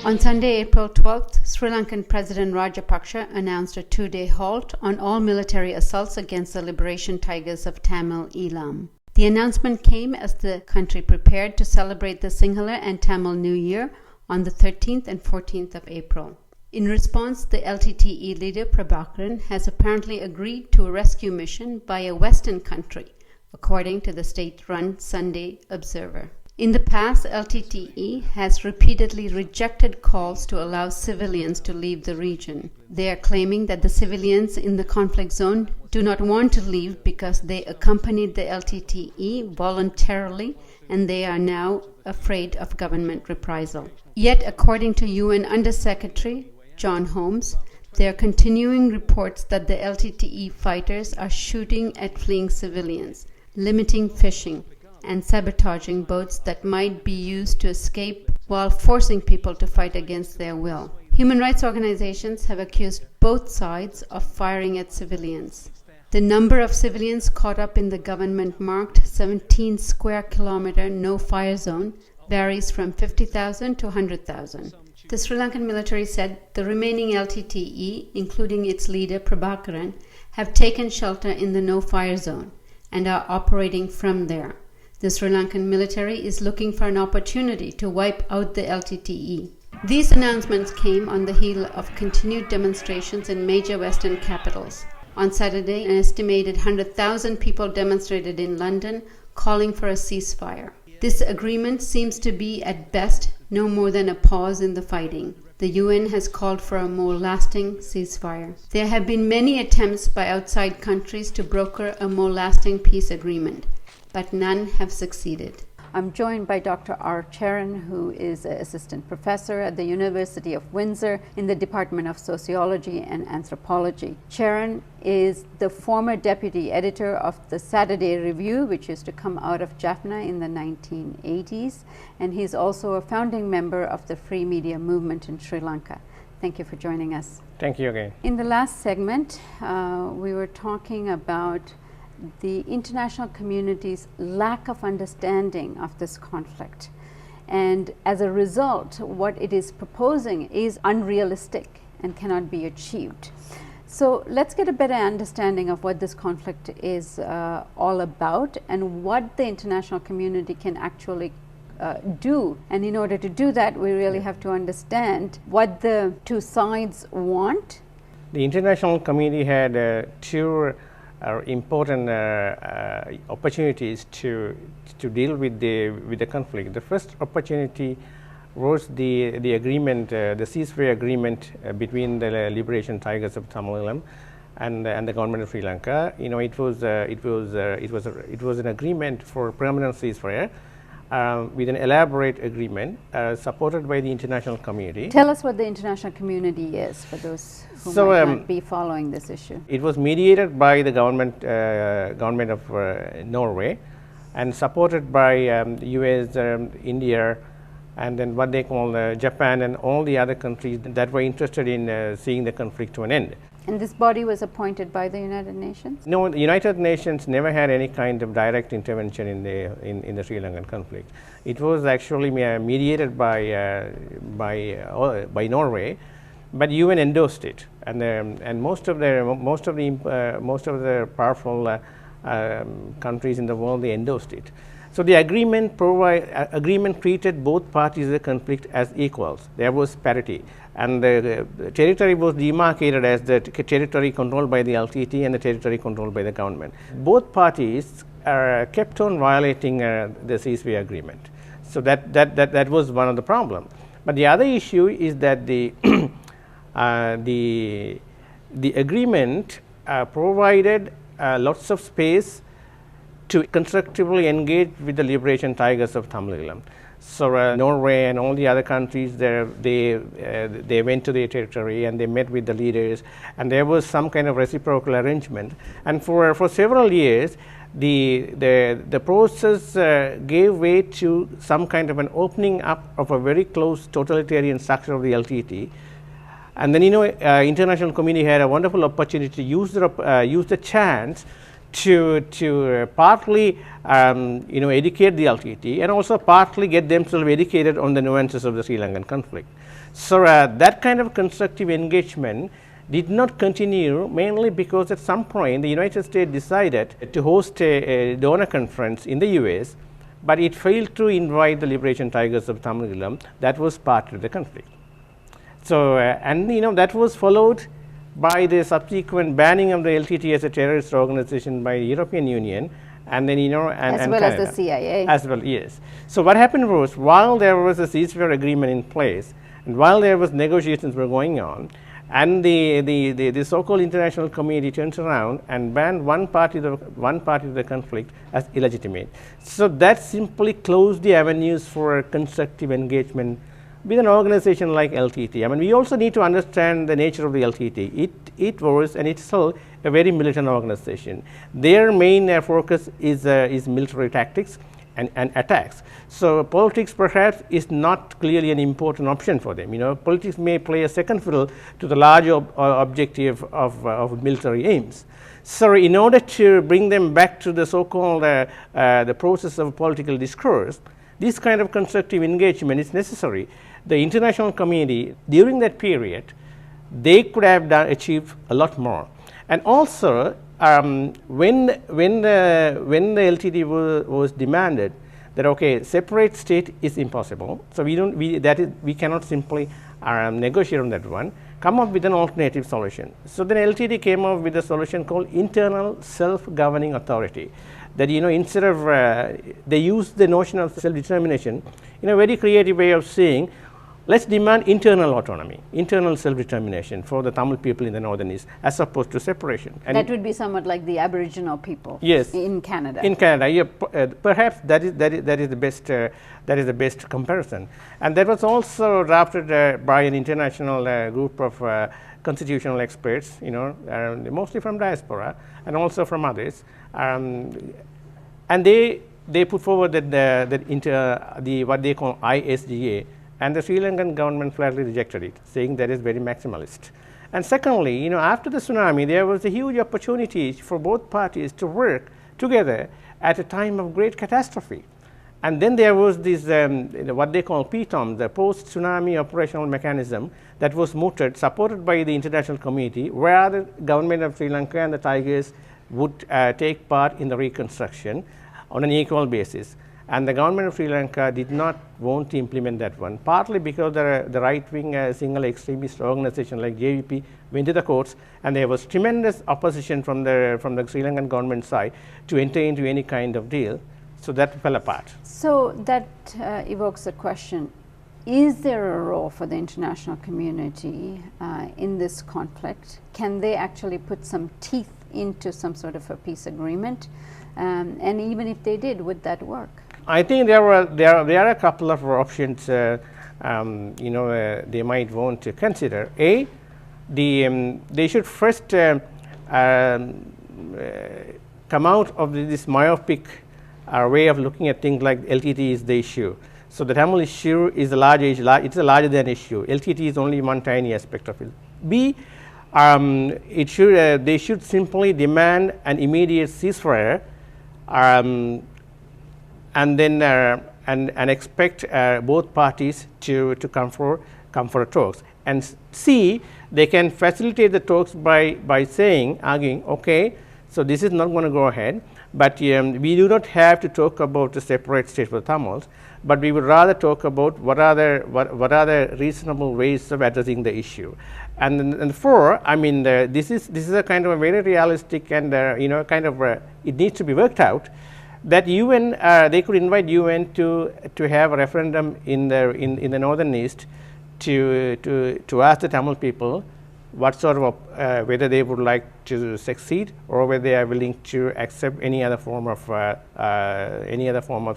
On Sunday, April 12th, Sri Lankan President Rajapaksa announced a 2-day halt on all military assaults against the Liberation Tigers of Tamil Eelam. The announcement came as the country prepared to celebrate the Sinhala and Tamil New Year on the 13th and 14th of April. In response, the LTTE leader Prabhakaran has apparently agreed to a rescue mission by a Western country, according to the state-run Sunday Observer. In the past, LTTE has repeatedly rejected calls to allow civilians to leave the region. They are claiming that the civilians in the conflict zone do not want to leave because they accompanied the LTTE voluntarily and they are now afraid of government reprisal. Yet, according to UN Under-Secretary John Holmes, there are continuing reports that the LTTE fighters are shooting at fleeing civilians, limiting fishing, and sabotaging boats that might be used to escape while forcing people to fight against their will. Human rights organizations have accused both sides of firing at civilians. The number of civilians caught up in the government-marked 17 square kilometer no-fire zone varies from 50,000 to 100,000. The Sri Lankan military said the remaining LTTE, including its leader Prabhakaran, have taken shelter in the no-fire zone and are operating from there. The Sri Lankan military is looking for an opportunity to wipe out the LTTE. These announcements came on the heel of continued demonstrations in major Western capitals. On Saturday, an estimated 100,000 people demonstrated in London, calling for a ceasefire. This agreement seems to be, at best, no more than a pause in the fighting. The UN has called for a more lasting ceasefire. There have been many attempts by outside countries to broker a more lasting peace agreement, but none have succeeded. I'm joined by Dr. R. Cheran, who is an assistant professor at the University of Windsor in the Department of Sociology and Anthropology. Cheran is the former deputy editor of the Saturday Review, which used to come out of Jaffna in the 1980s, and he's also a founding member of the free media movement in Sri Lanka. Thank you for joining us. Thank you again. In the last segment, we were talking about the international community's lack of understanding of this conflict. And as a result, what it is proposing is unrealistic and cannot be achieved. So let's get a better understanding of what this conflict is all about and what the international community can actually do. And in order to do that, we really have to understand what the two sides want. The international community had two important opportunities to deal with the conflict. The first opportunity was the agreement, the ceasefire agreement between the Liberation Tigers of Tamil Eelam and the government of Sri Lanka. You know, it was an agreement for permanent ceasefire with an elaborate agreement supported by the international community. Tell us what the international community is for those who might not be following this issue. It was mediated by the government of Norway and supported by US, India, and then what they call Japan and all the other countries that were interested in seeing the conflict to an end. And this body was appointed by the United Nations? No, the United Nations never had any kind of direct intervention in the Sri Lankan conflict. It was actually mediated by Norway, but UN endorsed it, and most of the powerful countries in the world, they endorsed it. So the agreement treated both parties of the conflict as equals. There was parity, and the territory was demarcated as the territory controlled by the LTT and the territory controlled by the government. Both parties kept on violating the ceasefire agreement. So that was one of the problems. But the other issue is that the agreement provided lots of space to constructively engage with the Liberation Tigers of Tamil Eelam. So Norway and all the other countries, they went to their territory and they met with the leaders, and there was some kind of reciprocal arrangement. And for several years, the process gave way to some kind of an opening up of a very close totalitarian structure of the LTT. And then, international community had a wonderful opportunity to use the chance to partly educate the LTT and also partly get themselves educated on the nuances of the Sri Lankan conflict. So that kind of constructive engagement did not continue, mainly because at some point the United States decided to host a donor conference in the US, but it failed to invite the Liberation Tigers of Tamil Eelam that was part of the conflict. So and that was followed by the subsequent banning of the LTTE as a terrorist organization by the European Union, and then as well Canada. as the CIA. As well, yes. So what happened was, while there was a ceasefire agreement in place, and while there was negotiations were going on, and the so-called international community turns around and banned one party of the conflict as illegitimate. So that simply closed the avenues for constructive engagement with an organization like LTTE. I mean, we also need to understand the nature of the LTTE. It was and it's still a very militant organization. Their main focus is military tactics and attacks. So politics perhaps is not clearly an important option for them. Politics may play a second fiddle to the larger objective of military aims. So in order to bring them back to the so-called the process of political discourse, this kind of constructive engagement is necessary. The international community during that period, they could have achieved a lot more. And also, when the LTTE was demanded that separate state is impossible, so we cannot simply negotiate on that one. Come up with an alternative solution. So then LTTE came up with a solution called internal self-governing authority. That instead of they used the notion of self-determination in a very creative way of saying, let's demand internal autonomy, internal self-determination for the Tamil people in the northern east, as opposed to separation. And that would be somewhat like the Aboriginal people. Yes, in Canada. In Canada, yeah, perhaps that is the best comparison. And that was also drafted by an international group of constitutional experts, mostly from diaspora and also from others. And they put forward that what they call ISGA, and the Sri Lankan government flatly rejected it, saying that is very maximalist. And secondly, after the tsunami, there was a huge opportunity for both parties to work together at a time of great catastrophe. And then there was this, what they call PTOM, the post-tsunami operational mechanism, that was mooted, supported by the international community, where the government of Sri Lanka and the Tigers would take part in the reconstruction on an equal basis. And the government of Sri Lanka did not want to implement that one, partly because the right-wing single extremist organization like JVP went to the courts, and there was tremendous opposition from the Sri Lankan government side to enter into any kind of deal. So that fell apart. So that evokes a question. Is there a role for the international community in this conflict? Can they actually put some teeth into some sort of a peace agreement? And even if they did, would that work? I think there are a couple of options they might want to consider. They should first come out of this myopic way of looking at things like LTTE is the issue. So the Tamil issue is a larger than issue. LTTE is only one tiny aspect of it. B, they should simply demand an immediate ceasefire, and then and expect both parties to come for talks. And C, they can facilitate the talks by arguing, okay, so this is not going to go ahead, but we do not have to talk about a separate state for the Tamils, but we would rather talk about what are the reasonable ways of addressing the issue. And four, I mean, this is a kind of a very realistic and it needs to be worked out. That UN, they could invite UN to have a referendum in the northern east to ask the Tamil people what sort of whether they would like to succeed or whether they are willing to accept any other form of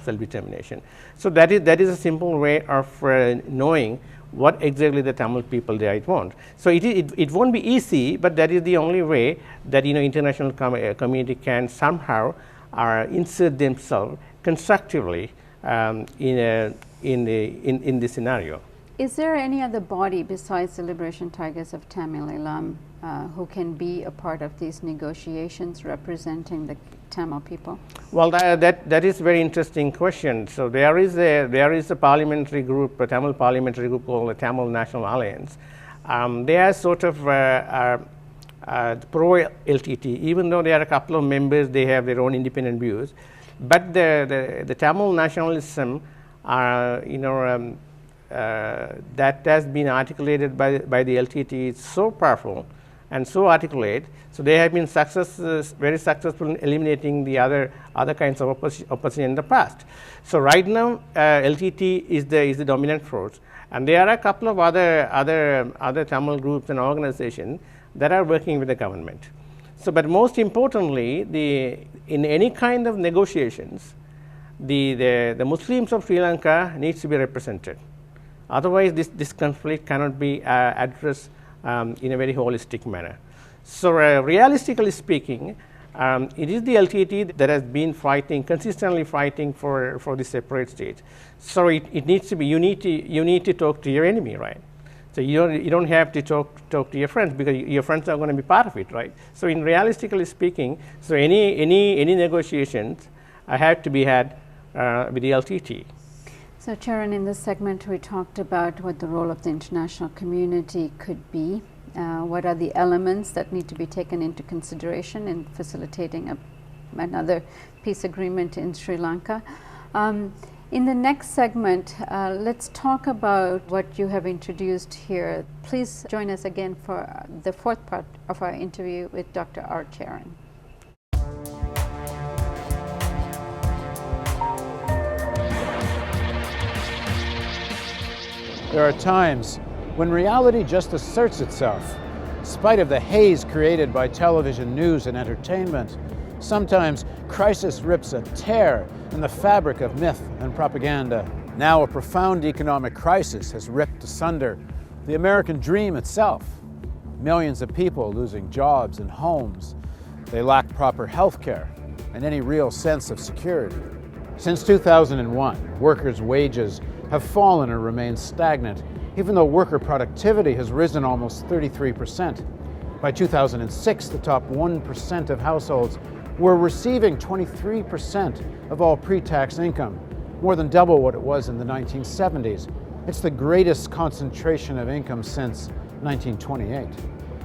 self-determination. So that is a simple way of knowing what exactly the Tamil people they want. So it won't be easy, but that is the only way that international community can somehow insert themselves constructively in this scenario. Is there any other body besides the Liberation Tigers of Tamil Eelam who can be a part of these negotiations representing the Tamil people? Well, that is a very interesting question. So there is a parliamentary group, a Tamil parliamentary group called the Tamil National Alliance. They are sort of pro-LTT, even though there are a couple of members, they have their own independent views. But the Tamil nationalism, that has been articulated by the LTT is so powerful and so articulate. So they have been very successful in eliminating the other kinds of opposition in the past. So right now, LTT is the dominant force, and there are a couple of other Tamil groups and organizations that are working with the government. So, but most importantly, in any kind of negotiations, the Muslims of Sri Lanka needs to be represented. Otherwise, this conflict cannot be addressed in a very holistic manner. So, realistically speaking, it is the LTT that has been consistently fighting for the separate state. So, it needs to be, you need to talk to your enemy, right? So you don't have to talk to your friends, because your friends are going to be part of it, right? So in realistically speaking, so any negotiations have to be had with the LTT. So Cheran, in this segment we talked about what the role of the international community could be. What are the elements that need to be taken into consideration in facilitating another peace agreement in Sri Lanka? In the next segment, let's talk about what you have introduced here. Please join us again for the fourth part of our interview with Dr. R. Cheran. There are times when reality just asserts itself, in spite of the haze created by television news and entertainment. Sometimes crisis rips a tear in the fabric of myth and propaganda. Now a profound economic crisis has ripped asunder the American dream itself. Millions of people losing jobs and homes. They lack proper health care and any real sense of security. Since 2001, workers' wages have fallen or remained stagnant, even though worker productivity has risen almost 33%. By 2006, the top 1% of households were receiving 23% of all pre-tax income, more than double what it was in the 1970s. It's the greatest concentration of income since 1928.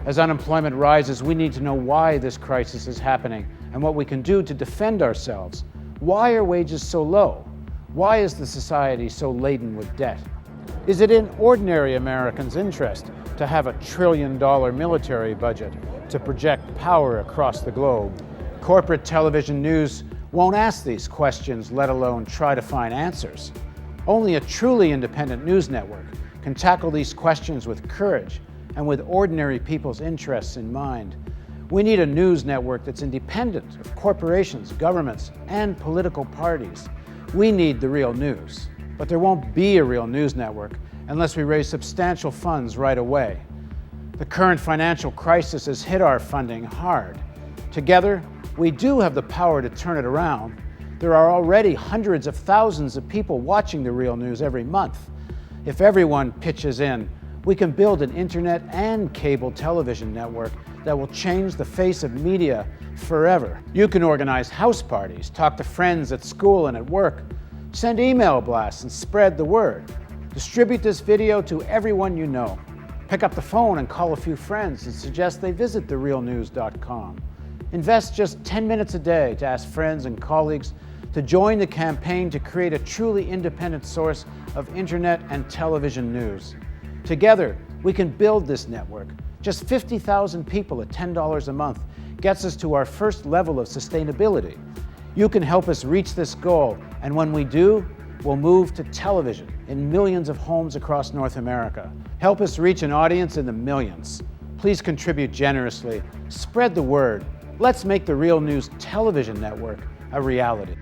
As unemployment rises, we need to know why this crisis is happening and what we can do to defend ourselves. Why are wages so low? Why is the society so laden with debt? Is it in ordinary Americans' interest to have $1 trillion military budget to project power across the globe? Corporate television news won't ask these questions, let alone try to find answers. Only a truly independent news network can tackle these questions with courage and with ordinary people's interests in mind. We need a news network that's independent of corporations, governments, and political parties. We need the real news. But there won't be a real news network unless we raise substantial funds right away. The current financial crisis has hit our funding hard. Together, we do have the power to turn it around. There are already hundreds of thousands of people watching the real news every month. If everyone pitches in, we can build an internet and cable television network that will change the face of media forever. You can organize house parties, talk to friends at school and at work, send email blasts and spread the word. Distribute this video to everyone you know. Pick up the phone and call a few friends and suggest they visit therealnews.com. Invest just 10 minutes a day to ask friends and colleagues to join the campaign to create a truly independent source of internet and television news. Together, we can build this network. Just 50,000 people at $10 a month gets us to our first level of sustainability. You can help us reach this goal, and when we do, we'll move to television in millions of homes across North America. Help us reach an audience in the millions. Please contribute generously. Spread the word. Let's make the Real News television network a reality.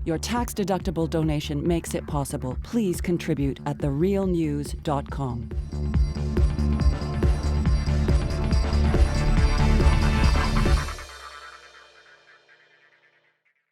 Your tax-deductible donation makes it possible. Please contribute at therealnews.com.